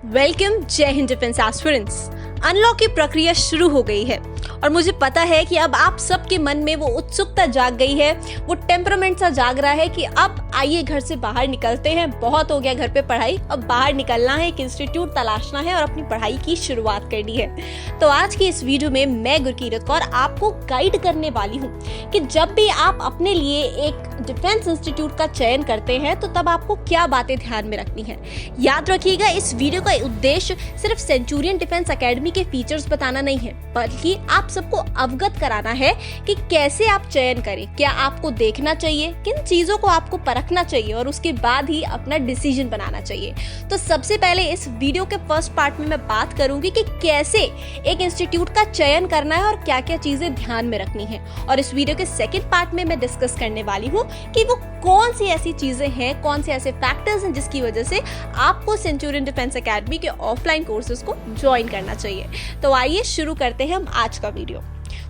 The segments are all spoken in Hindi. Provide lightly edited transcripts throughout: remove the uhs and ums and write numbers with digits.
वेलकम जय हिंद डिफेंस एस्पिरेंट्स। अनलॉक की प्रक्रिया शुरू हो गई है और मुझे पता है कि अब आप सबके मन में वो उत्सुकता जाग गई है, वो टेम्परामेंट सा जाग रहा है कि अब आइए घर से बाहर निकलते हैं। बहुत हो गया घर पे पढ़ाई, अब बाहर निकलना है, एक इंस्टीट्यूट तलाशना है और अपनी पढ़ाई की शुरुआत करनी है। तो आज की इस वीडियो में मैं गुरकीरत कौर आपको गाइड करने वाली हूँ कि जब भी आप अपने लिए एक डिफेंस इंस्टीट्यूट का चयन करते हैं तो तब आपको क्या बातें ध्यान में रखनी है। याद रखिएगा, इस वीडियो का उद्देश्य सिर्फ सेंचुरियन डिफेंस एकेडमी के फीचर्स बताना नहीं है, बल्कि आप सबको अवगत कराना है कि कैसे आप चयन करें, क्या आपको देखना चाहिए, किन चीजों को आपको परखना चाहिए और उसके बाद ही अपना डिसीजन बनाना चाहिए। तो सबसे पहले इस वीडियो के फर्स्ट पार्ट में मैं बात करूंगी कि कैसे एक इंस्टीट्यूट का चयन करना है और क्या क्या चीजें ध्यान में रखनी है, और इस वीडियो के सेकेंड पार्ट में मैं डिस्कस करने वाली हूँ कि वो कौन सी ऐसी चीजें हैं, कौन से ऐसे फैक्टर्स हैं जिसकी वजह से आपको सेंचुरियन डिफेंस एकेडमी के ऑफलाइन कोर्सेज को ज्वाइन करना चाहिए। तो आइए शुरू करते हैं हम आज का वीडियो।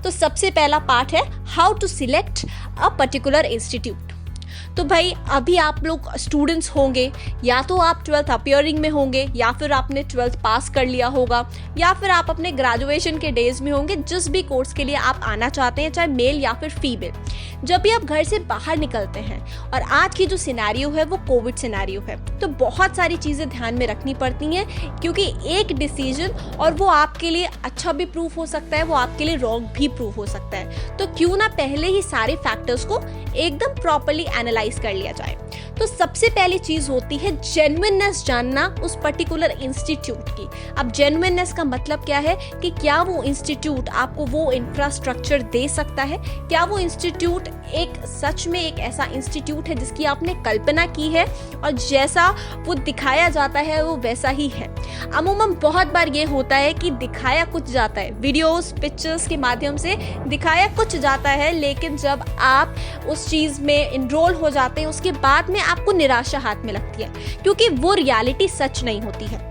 तो सबसे पहला पार्ट है how to select a particular institute. तो भाई अभी आप लोग स्टूडेंट्स होंगे, या तो आप 12th अपीयरिंग में होंगे, या फिर आपने 12th पास कर लिया होगा, या फिर आप अपने ग्रेजुएशन के डेज में होंगे। जिस भी कोर्स के लिए आप आना चाहते हैं, चाहे मेल या फिर फीमेल, जब भी आप घर से बाहर निकलते हैं, और आज की जो सिनेरियो है वो कोविड सिनेरियो है, तो बहुत सारी चीज़ें ध्यान में रखनी पड़ती हैं, क्योंकि एक डिसीजन और वो आपके लिए अच्छा भी प्रूफ हो सकता है, वो आपके लिए रॉन्ग भी प्रूफ हो सकता है। तो क्यों ना पहले ही सारे फैक्टर्स को एकदम प्रॉपर्ली एनालाइज कर लिया जाए। तो सबसे पहली चीज होती है जेन्युइननेस जानना उस पर्टिकुलर इंस्टीट्यूट की। अब जेन्युइननेस का मतलब क्या है कि क्या वो इंस्टीट्यूट आपको वो इंफ्रास्ट्रक्चर दे सकता है, क्या वो इंस्टीट्यूट एक सच में एक ऐसा इंस्टीट्यूट है जिसकी आपने कल्पना की है और जैसा वो दिखाया जाता है वो वैसा ही है। अमूमन बहुत बार ये होता है कि दिखाया कुछ जाता है, वीडियोस पिक्चर्स के माध्यम से दिखाया कुछ जाता है, लेकिन जब आप उस चीज में इनरोल हो जाते हैं उसके बाद में आपको निराशा हाथ में लगती है, क्योंकि वो रियलिटी सच नहीं होती है।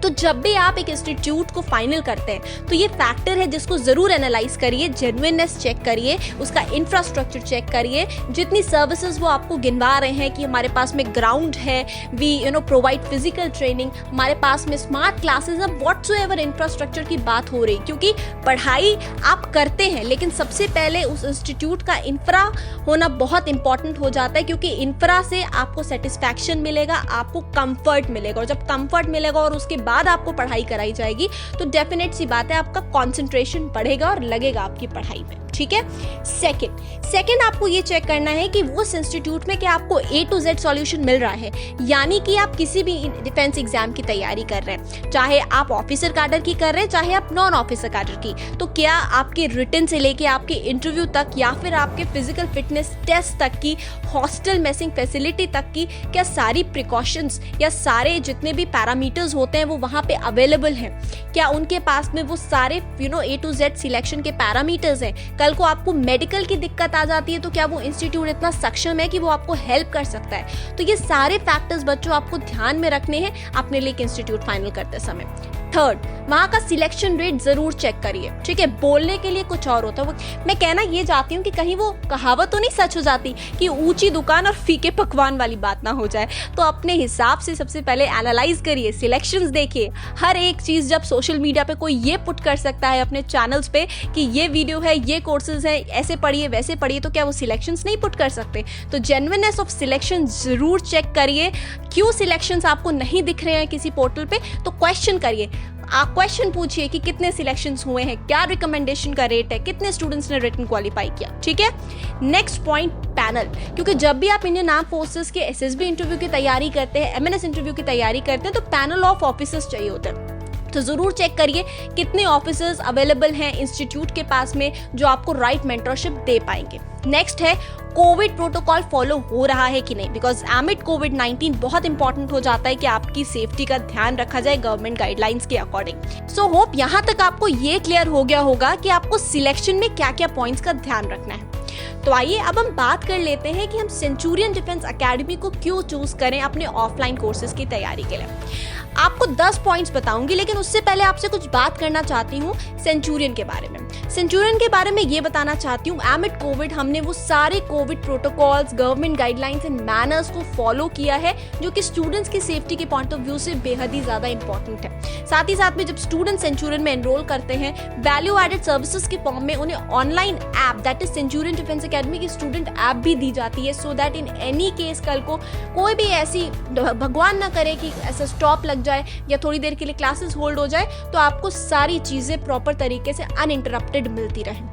तो जब भी आप एक इंस्टीट्यूट को फाइनल करते हैं तो ये फैक्टर है जिसको जरूर एनालाइज करिए, जेन्युइननेस चेक करिए, उसका इंफ्रास्ट्रक्चर चेक करिए, जितनी सर्विसेज वो आपको गिनवा रहे हैं कि हमारे पास में ग्राउंड है, वी प्रोवाइड फिजिकल ट्रेनिंग, हमारे पास में स्मार्ट क्लासेस, अब व्हाटसोएवर इंफ्रास्ट्रक्चर की बात हो रही, क्योंकि पढ़ाई आप करते हैं लेकिन सबसे पहले उस इंस्टीट्यूट का इंफ्रा होना बहुत इंपॉर्टेंट हो जाता है, क्योंकि इंफ्रा से आपको सेटिस्फैक्शन मिलेगा, आपको कंफर्ट मिलेगा, और जब कंफर्ट मिलेगा और उसके बाद आपको पढ़ाई कराई जाएगी तो डेफिनेट सी बात है आपका कंसंट्रेशन बढ़ेगा और लगेगा आपकी पढ़ाई में। ठीक है। सेकंड आपको ये चेक करना है कि उस इंस्टीट्यूट में क्या आपको A to Z सॉल्यूशन मिल रहा है, यानी कि आप किसी भी डिफेंस एग्जाम की तैयारी कर रहे हैं, चाहे आप ऑफिसर कैडर की कर रहे हैं, चाहे आप नॉन ऑफिसर कैडर की, तो क्या आपके रिटन से लेके आपके इंटरव्यू तक, या फिर आपके फिजिकल फिटनेस टेस्ट तक की, हॉस्टल मेसिंग फैसिलिटी तक की, क्या सारी प्रिकॉशंस या सारे जितने भी पैरामीटर्स होते हैं वो वहाँ पे अवेलेबल हैं, क्या उनके पास में वो सारे A to Z सिलेक्शन के पैरामीटर्स हैं। कल को आपको मेडिकल की दिक्कत आ जाती है तो क्या वो इंस्टीट्यूट इतना सक्षम है कि वो आपको हेल्प कर सकता है। तो ये सारे फैक्टर्स बच्चों आपको ध्यान में रखने हैं अपने लिए इंस्टीट्यूट फाइनल करते समय। थर्ड, वहाँ का सिलेक्शन रेट जरूर चेक करिए। ठीक है, बोलने के लिए कुछ और होता है, मैं कहना ये चाहती हूँ कि कहीं वो कहावत तो नहीं सच हो जाती कि ऊंची दुकान और फीके पकवान वाली बात ना हो जाए। तो अपने हिसाब से सबसे पहले एनालाइज करिए, सिलेक्शंस देखिए। हर एक चीज जब सोशल मीडिया पे कोई ये पुट कर सकता है अपने चैनल्स पे कि ये वीडियो है, ये कोर्सेज है, ऐसे पढ़िए वैसे पढ़िए, तो क्या वो सिलेक्शंस नहीं पुट कर सकते। तो जेन्युइननेस ऑफ सिलेक्शन जरूर चेक करिए। क्यों सिलेक्शंस आपको नहीं दिख रहे हैं किसी पोर्टल पे, तो क्वेश्चन करिए, आप क्वेश्चन पूछिए कि कितने सिलेक्शंस हुए हैं, क्या रिकमेंडेशन का रेट है, कितने स्टूडेंट्स ने रिटन क्वालिफाई किया। ठीक है। नेक्स्ट पॉइंट, पैनल, क्योंकि जब भी आप इंडियन आर्म फोर्सेस के SSB इंटरव्यू की तैयारी करते हैं, MNS इंटरव्यू की तैयारी करते हैं, तो पैनल ऑफ ऑफिसर्स चाहिए होते हैं। तो जरूर चेक करिए कितने ऑफिसर्स अवेलेबल हैं इंस्टीट्यूट के पास में जो आपको राइट मेंटरशिप दे पाएंगे। नेक्स्ट है कोविड प्रोटोकॉल फॉलो हो रहा है कि नहीं, बिकॉज एमिड कोविड-19 बहुत इंपॉर्टेंट हो जाता है कि आपकी सेफ्टी का ध्यान रखा जाए गवर्नमेंट गाइडलाइंस के अकॉर्डिंग। सो होप यहाँ तक आपको ये क्लियर हो गया होगा कि आपको सिलेक्शन में क्या क्या पॉइंट्स का ध्यान रखना है। तो आइए अब हम बात कर लेते हैं कि हम सेंचुरियन डिफेंस एकेडमी को क्यों चूज करें अपने ऑफलाइन कोर्सेज की तैयारी के लिए। आपको 10 पॉइंट्स बताऊंगी, लेकिन उससे पहले आपसे कुछ बात करना चाहती हूँ सेंचुरियन के बारे में। सेंचुरियन के बारे में ये बताना चाहती हूँ, एमिड कोविड हमने वो सारे Covid protocols, government guidelines and manners को फॉलो किया है जो कि स्टूडेंट्स की सेफ्टी के पॉइंट ऑफ व्यू से बेहद ही ज़्यादा इंपॉर्टेंट है। साथ ही साथ में जब स्टूडेंट सेंचुरियन में एनरोल करते हैं, वैल्यू एडेड सर्विसेज के फॉर्म में उन्हें online app that is Centurion defence academy की स्टूडेंट ऐप भी दी जाती है, so that in any case कल को कोई भी ऐसी, भगवान ना करे कि ऐसा स्टॉप लग जाए या थोड़ी देर के लिए क्लासेस होल्ड हो जाए, तो आपको सारी चीज़ें प्रॉपर तरीके से अनइंटरप्टेड मिलती रहें।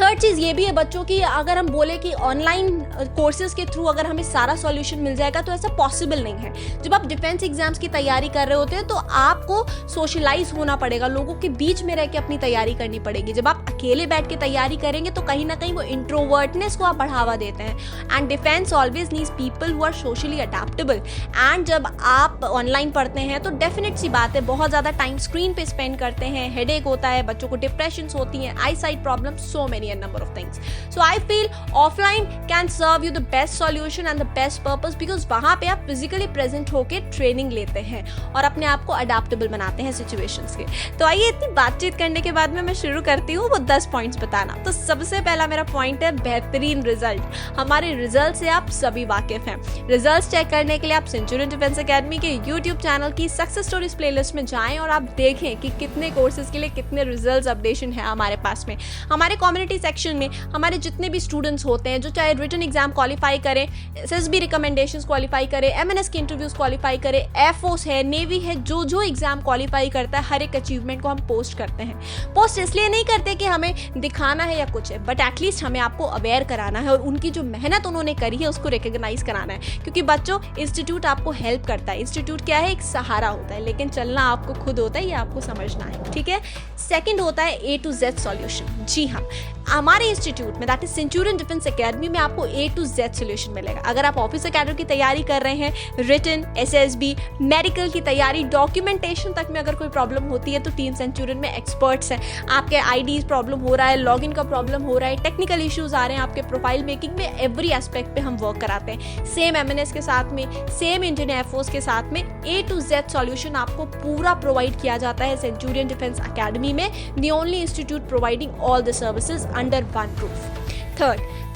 थर्ड चीज़ ये भी है बच्चों की, अगर हम बोले कि ऑनलाइन कोर्सेज के थ्रू अगर हमें सारा सॉल्यूशन मिल जाएगा तो ऐसा पॉसिबल नहीं है। जब आप डिफेंस एग्जाम्स की तैयारी कर रहे होते हैं तो आपको सोशलाइज होना पड़ेगा, लोगों के बीच में रह के अपनी तैयारी करनी पड़ेगी। जब आप अकेले बैठ के तैयारी करेंगे तो कहीं ना कहीं वो इंट्रोवर्टनेस को आप बढ़ावा देते हैं। And defence always needs people who are socially adaptable. And जब आप ऑनलाइन पढ़ते हैं तो डेफिनेट सी बात है, बहुत ज़्यादा टाइम स्क्रीन पे स्पेंड करते हैं, हेडेक होता है, बच्चों को डिप्रेशन होती हैं, eye sight problem, so many number of things. So I feel offline can serve you the best solution and the best purpose because वहाँ पे आप physically present होके ट्रेनिंग लेते हैं और अपने आप को अडेप्टेबल बनाते हैं सिचुएशंस के। तो आइए इतनी बातचीत करने के बाद में मैं शुरू करती हूँ वो 10 पॉइंट्स बताना। तो सबसे पहला मेरा पॉइंट है बेहतरीन रिजल्ट। हमारे रिजल्ट से आप सभी वाकिफ हैं। रिजल्ट चेक करने के लिए आप सेंचुरियन डिफेंस एकेडमी के यूट्यूब चैनल की सक्सेस स्टोरीज प्लेलिस्ट में जाएं और आप देखें कि कितने कोर्सेज के लिए कितने रिजल्ट अपडेशन है हमारे पास में। हमारे कम्युनिटी सेक्शन में हमारे जितने भी स्टूडेंट्स होते हैं जो चाहे रिटन एग्जाम क्वालिफाई करें, एसएसबी रिकमेंडेशंस क्वालिफाई करें, एमएनएस के इंटरव्यूज क्वालिफाई करें, एयरफोर्स है, नेवी है, जो एग्जाम क्वालिफाई करता है हर एक अचीवमेंट को हम पोस्ट करते हैं। पोस्ट इसलिए नहीं करते कि हमें दिखाना है या कुछ है, बट एटलीस्ट हमें आपको अवेयर कराना है और उनकी जो मेहनत उन्होंने करी है उसको रिकॉग्नाइज कराना है। क्योंकि बच्चों, इंस्टीट्यूट आपको हेल्प करता है। इंस्टीट्यूट क्या है? एक सहारा होता है, लेकिन चलना आपको खुद होता है, ये आपको समझना है, ठीक है। सेकंड होता है A to Z सॉल्यूशन। जी हाँ, हमारे इंस्टीट्यूट में that is Centurion defence academy में आपको A to Z सॉल्यूशन मिलेगा। अगर आप ऑफिसर कैडर की तैयारी कर रहे हैं, रिटन, एसएसबी, मेडिकल की तैयारी, डॉक्यूमेंटेशन तक में अगर कोई प्रॉब्लम होती है तो टीम सेंचुरियन में एक्सपर्ट्स हैं। आपके आईडी प्रॉब्लम हो रहा है, लॉगिन का प्रॉब्लम हो रहा है, टेक्निकल इश्यूज आ रहे हैं आपके प्रोफाइल मेकिंग में, एवरी एस्पेक्ट पे हम वर्क कराते हैं। सेम एमएनएस के साथ में, सेम इंडियन एयरफोर्स के साथ में A to Z सॉल्यूशन आपको पूरा प्रोवाइड किया जाता है सेंचुरियन डिफेंस एकेडमी में, the only institute providing all the services under one roof.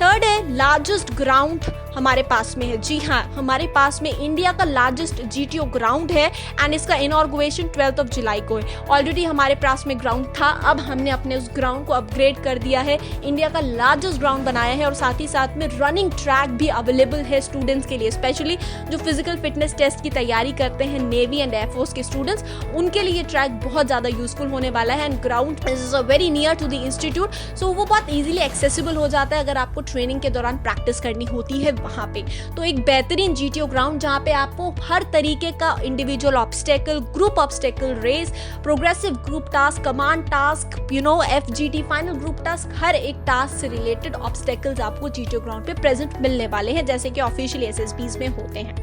Third है लार्जेस्ट ग्राउंड हमारे पास में है। जी हाँ, हमारे पास में इंडिया का लार्जेस्ट जीटीओ ग्राउंड है एंड इसका इनॉर्गुएशन 12 जुलाई को है। ऑलरेडी हमारे पास में ग्राउंड था, अब हमने अपने उस ग्राउंड को अपग्रेड कर दिया है, इंडिया का लार्जेस्ट ग्राउंड बनाया है और साथ ही साथ में रनिंग ट्रैक भी अवेलेबल है स्टूडेंट्स के लिए, स्पेशली जो फिजिकल फिटनेस टेस्ट की तैयारी करते हैं नेवी एंड एयरफोर्स के स्टूडेंट्स, उनके लिए ट्रैक बहुत ज़्यादा यूजफुल होने वाला है। And ground is very near to the institute, so वो बहुत ईजिली एक्सेसिबल हो जाता है अगर आपको ट्रेनिंग के दौरान प्रैक्टिस करनी होती है वहाँ पे। तो एक बेहतरीन जीटीओ ग्राउंड जहाँ पे आपको हर तरीके का individual obstacle, group obstacle race, progressive group task, command task, FGT, final group task, हर एक टास्क से रिलेटेड ऑब्स्टेकल्स आपको जीटीओ ग्राउंड पे प्रेजेंट मिलने वाले हैं, जैसे कि ऑफिशियल एसएसबीज में होते हैं।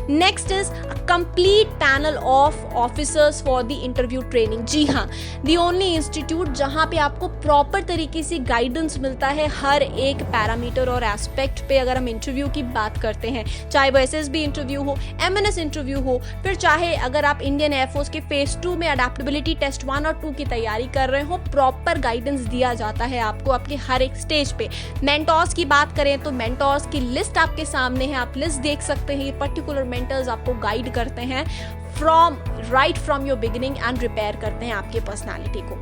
Next is a complete panel of officers for the interview training. जी हाँ, द ओनली इंस्टीट्यूट जहाँ पे आपको प्रॉपर तरीके से गाइडेंस मिलता है हर एक पैरामीटर और एस्पेक्ट पे। अगर हम इंटरव्यू की बात करते हैं, चाहे वो एसएसबी इंटरव्यू हो, एमएनएस इंटरव्यू हो, फिर चाहे अगर आप इंडियन एयरफोर्स के फेज 2 में अडेप्टेबिलिटी टेस्ट 1 और 2 की तैयारी कर रहे हो, प्रॉपर गाइडेंस दिया जाता है आपको आपके हर एक स्टेज पे। मेंटोर्स की बात करें तो मेंटोर्स की लिस्ट आपके सामने है, आप लिस्ट देख सकते हैं। पर्टिकुलर मेंटर्स आपको गाइड करते हैं from your beginning and repair करते हैं आपके पर्सनालिटी को।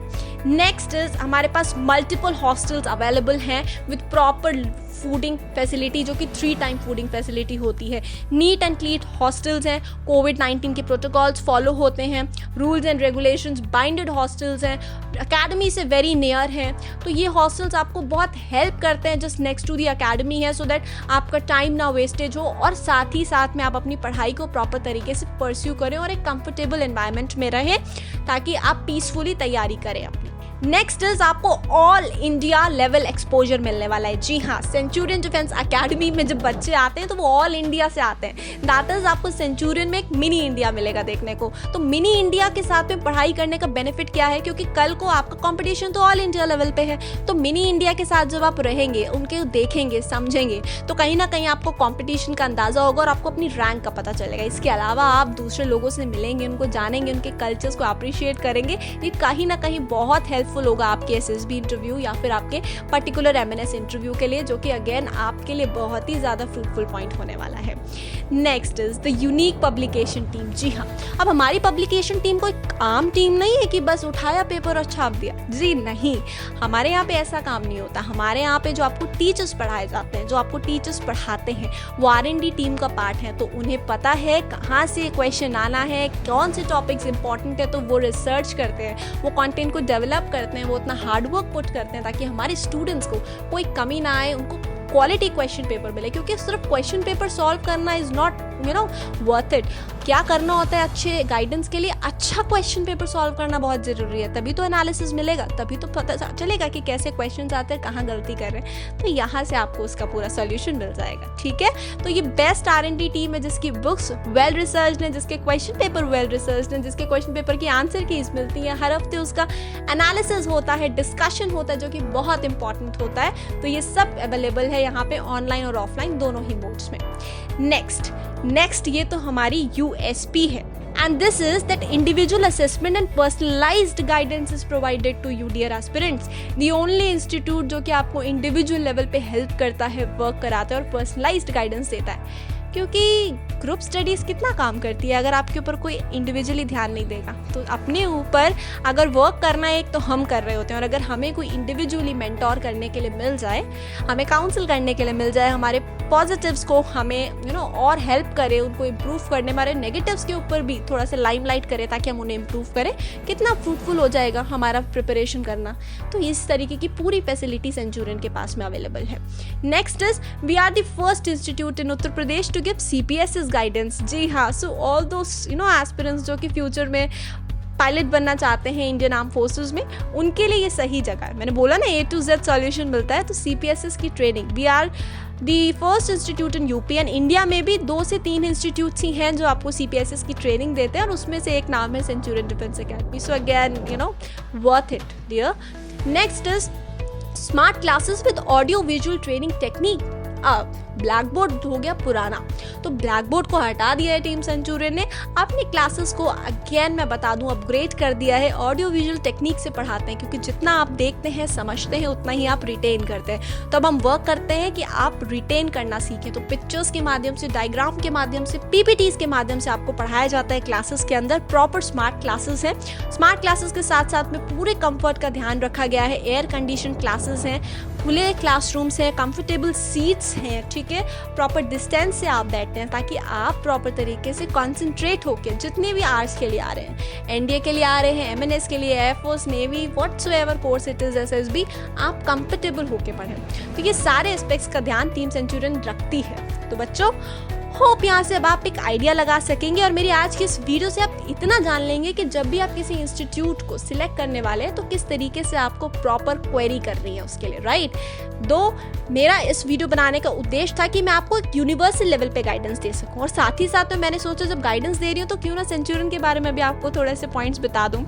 नेक्स्ट इज हमारे पास मल्टीपल हॉस्टल्स अवेलेबल हैं विद प्रॉपर फूडिंग फैसिलिटी, जो कि 3 टाइम फूडिंग फैसिलिटी होती है। नीट एंड क्लीन हॉस्टल्स हैं, कोविड-19 के प्रोटोकॉल्स फॉलो होते हैं, rules and regulations binded hostels हैं, अकेडमी से वेरी नियर हैं। तो ये हॉस्टल्स आपको बहुत हेल्प करते हैं, just next to the academy है, सो दैट आपका टाइम ना वेस्टेज हो और साथ ही साथ में आप अपनी पढ़ाई को प्रॉपर तरीके से परस्यू करें और एक कंफर्टेबल एनवायरनमेंट में रहें ताकि आप पीसफुली तैयारी करें अपनी। नेक्स्ट इज आपको ऑल इंडिया लेवल एक्सपोजर मिलने वाला है। जी हाँ, सेंचुरियन डिफेंस एकेडमी में जब बच्चे आते हैं तो वो ऑल इंडिया से आते हैं। दैट इज आपको सेंचुरियन में एक मिनी इंडिया मिलेगा देखने को। तो मिनी इंडिया के साथ में पढ़ाई करने का बेनिफिट क्या है, क्योंकि कल को आपका कंपटीशन तो ऑल इंडिया लेवल पे है, तो मिनी इंडिया के साथ जब आप रहेंगे, उनके देखेंगे, समझेंगे, तो कहीं ना कहीं आपको कंपटीशन का अंदाजा होगा और आपको अपनी रैंक का पता चलेगा। इसके अलावा आप दूसरे लोगों से मिलेंगे, उनको जानेंगे, उनके कल्चर्स को अप्रिशिएट करेंगे। ये कहीं ना कहीं बहुत हेल्पफुल होगा आपके एसएसबी इंटरव्यू या फिर आपके पर्टिकुलर एमएनएस इंटरव्यू के लिए, जो कि अगेन आपके लिए बहुत ही ज़्यादा फ्रूटफुल पॉइंट होने वाला है। Next is the unique publication team. जी हाँ, अब हमारी पब्लिकेशन टीम कोई आम टीम नहीं है कि बस उठाया पेपर और छाप दिया। जी नहीं, हमारे यहाँ पे ऐसा काम नहीं होता। हमारे यहाँ पे जो आपको टीचर्स पढ़ाए जाते हैं, जो आपको टीचर्स पढ़ाते हैं, वो R&D टीम का पार्ट है। तो उन्हें पता है कहाँ से क्वेश्चन आना है, कौन से टॉपिक्स इंपॉर्टेंट है, तो वो रिसर्च करते हैं, वो कंटेंट को डेवलप करते हैं, वो उतना हार्डवर्क पुट करते हैं ताकि हमारे स्टूडेंट्स को कोई कमी ना आए, उनको क्वालिटी क्वेश्चन पेपर मिले। क्योंकि सिर्फ क्वेश्चन पेपर सॉल्व करना इज नॉट वर्थ इट। क्या करना होता है अच्छे गाइडेंस के लिए? अच्छा क्वेश्चन पेपर सॉल्व करना बहुत जरूरी है, तभी तो एनालिसिस मिलेगा, तभी तो पता चलेगा कि कैसे क्वेश्चंस आते हैं, कहाँ गलती कर रहे हैं। तो यहाँ से आपको उसका पूरा सोल्यूशन मिल जाएगा। ठीक है, तो ये बेस्ट R&D टीम है जिसकी बुक्स वेल रिसर्च्ड हैं, जिसके क्वेश्चन पेपर वेल रिसर्च्ड हैं, जिसके क्वेश्चन पेपर की आंसर कीज मिलती है, हर हफ्ते उसका एनालिसिस होता है, डिस्कशन होता है, जो कि बहुत इंपॉर्टेंट होता है। तो ये सब अवेलेबल है यहाँ पे ऑनलाइन और ऑफलाइन दोनों ही मोड्स में। नेक्स्ट ये तो हमारी USP है, and this is that individual assessment and personalized guidance is provided to you dear aspirants. The only institute जो कि आपको individual level पे help करता है, work कराता है और personalized guidance देता है। क्योंकि ग्रुप स्टडीज़ कितना काम करती है, अगर आपके ऊपर कोई इंडिविजुअली ध्यान नहीं देगा तो अपने ऊपर अगर वर्क करना है, एक तो हम कर रहे होते हैं, और अगर हमें कोई इंडिविजुअली मेंटोर करने के लिए मिल जाए, हमें काउंसिल करने के लिए मिल जाए, हमारे पॉजिटिव्स को हमें और हेल्प करे, उनको इम्प्रूव करने, हमारे नेगेटिव्स के ऊपर भी थोड़ा सा लाइमलाइट करे ताकि हम उन्हें इम्प्रूव करें, कितना फ्रूटफुल हो जाएगा हमारा प्रिपरेशन करना। तो इस तरीके की पूरी फैसिलिटी सेंचुरियन के पास में अवेलेबल है। Next is we are the first institute in Uttar Pradesh to give CPSS guidance. जी हाँ, सो ऑल दोस एस्पिरेंट्स जो कि फ्यूचर में पायलट बनना चाहते हैं इंडियन आर्म फोर्सेस में, उनके लिए ये सही जगह है। मैंने बोला ना A to Z सॉल्यूशन मिलता है। तो CPSS की training, we are the first institute in UP and India में भी 2 से 3 इंस्टीट्यूट्स ही हैं जो आपको CPSS की ट्रेनिंग देते हैं, और उसमें से एक नाम है Centurion defence academy. So again worth it dear. Next is smart classes with audio visual training technique. अब ब्लैक बोर्ड हो गया पुराना, तो ब्लैक बोर्ड को हटा दिया है टीम सेंचुरियन ने। अपनी क्लासेस को अगेन मैं बता दूं अपग्रेड कर दिया है, ऑडियो विजुअल टेक्निक से पढ़ाते हैं, क्योंकि जितना आप देखते हैं, समझते हैं, उतना ही आप रिटेन करते हैं। तो अब हम वर्क करते हैं कि आप रिटेन करना सीखें। तो पिक्चर्स के माध्यम से, डायग्राम के माध्यम से, PPTs के माध्यम से आपको पढ़ाया जाता है क्लासेस के अंदर। प्रॉपर स्मार्ट क्लासेस हैं। स्मार्ट क्लासेस के साथ साथ में पूरे कंफर्ट का ध्यान रखा गया है। एयर कंडीशन क्लासेस हैं, खुले क्लासरूम्स हैं, कंफर्टेबल सीट्स हैं, ठीक है, प्रॉपर डिस्टेंस से आप बैठते हैं ताकि आप प्रॉपर तरीके से कंसंट्रेट होकर जितने भी आर्ट्स के लिए आ रहे हैं, NDA के लिए आ रहे हैं, MNS के लिए, air force, navy, whatsoever course it is, SSB, आप कंफर्टेबल होकर पढ़ें। तो ये सारे एस्पेक्ट्स का ध्यान टीम सेंचुरियन रखती है। तो बच्चों, होप यहाँ से अब आप एक आइडिया लगा सकेंगे, और मेरी आज की इस वीडियो से आप इतना जान लेंगे कि जब भी आप किसी इंस्टीट्यूट को सिलेक्ट करने वाले हैं तो किस तरीके से आपको प्रॉपर क्वेरी करनी है उसके लिए, राइट। दो मेरा इस वीडियो बनाने का उद्देश्य था कि मैं आपको एक यूनिवर्सल लेवल पे गाइडेंस दे सकूं, और साथ ही साथ में मैंने सोचा जब गाइडेंस दे रही हूँ तो क्यों ना सेंचुरियन के बारे में भी आपको थोड़े से पॉइंट्स बता दूं।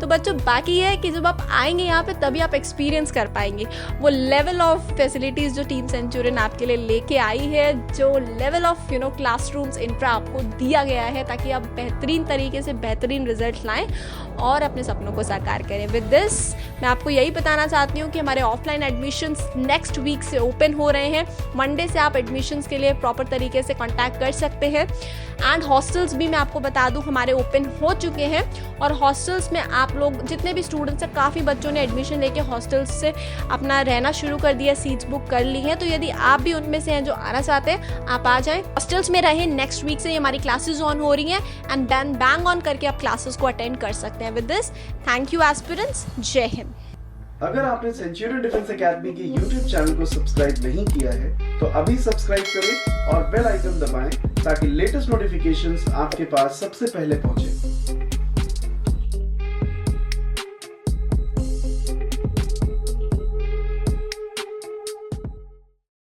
तो बच्चों, बाकी है कि जब आप आएंगे यहाँ पे तभी आप एक्सपीरियंस कर पाएंगे वो लेवल ऑफ फैसिलिटीज जो टीम सेंचुरियन आपके लिए लेके आई है, जो लेवल ऑफ क्लासरूम्स इंफ्रा आपको दिया गया है, ताकि आप बेहतरीन तरीके से बेहतरीन रिजल्ट लाएं और अपने सपनों को साकार करें। विद दिस मैं आपको यही बताना चाहती हूँ कि हमारे ऑफलाइन एडमिशन्स नेक्स्ट वीक से ओपन हो रहे हैं। मंडे से आप एडमिशन्स के लिए प्रॉपर तरीके से कांटेक्ट कर सकते हैं। एंड हॉस्टल्स भी मैं आपको बता दूं हमारे ओपन हो चुके हैं, और हॉस्टल्स में आप लोग जितने भी स्टूडेंट्स हैं, काफ़ी बच्चों ने एडमिशन लेके हॉस्टल्स से अपना रहना शुरू कर दिया, सीट्स बुक कर ली हैं। तो यदि आप भी उनमें से हैं जो आना चाहते हैं, आप आ जाएं, हॉस्टल्स में रहें। नेक्स्ट वीक से हमारी क्लासेस ऑन हो रही हैं, एंड देन बैंग ऑन करके आप क्लासेस को अटेंड कर सकते हैं। With this, thank you aspirants, जय हिंद। अगर आपने सेंचुरियन डिफेंस एकेडमी के YouTube चैनल को सब्सक्राइब नहीं किया है तो अभी सब्सक्राइब करें और बेल आइकन दबाएं ताकि लेटेस्ट नोटिफिकेशंस आपके पास सबसे पहले पहुंचे।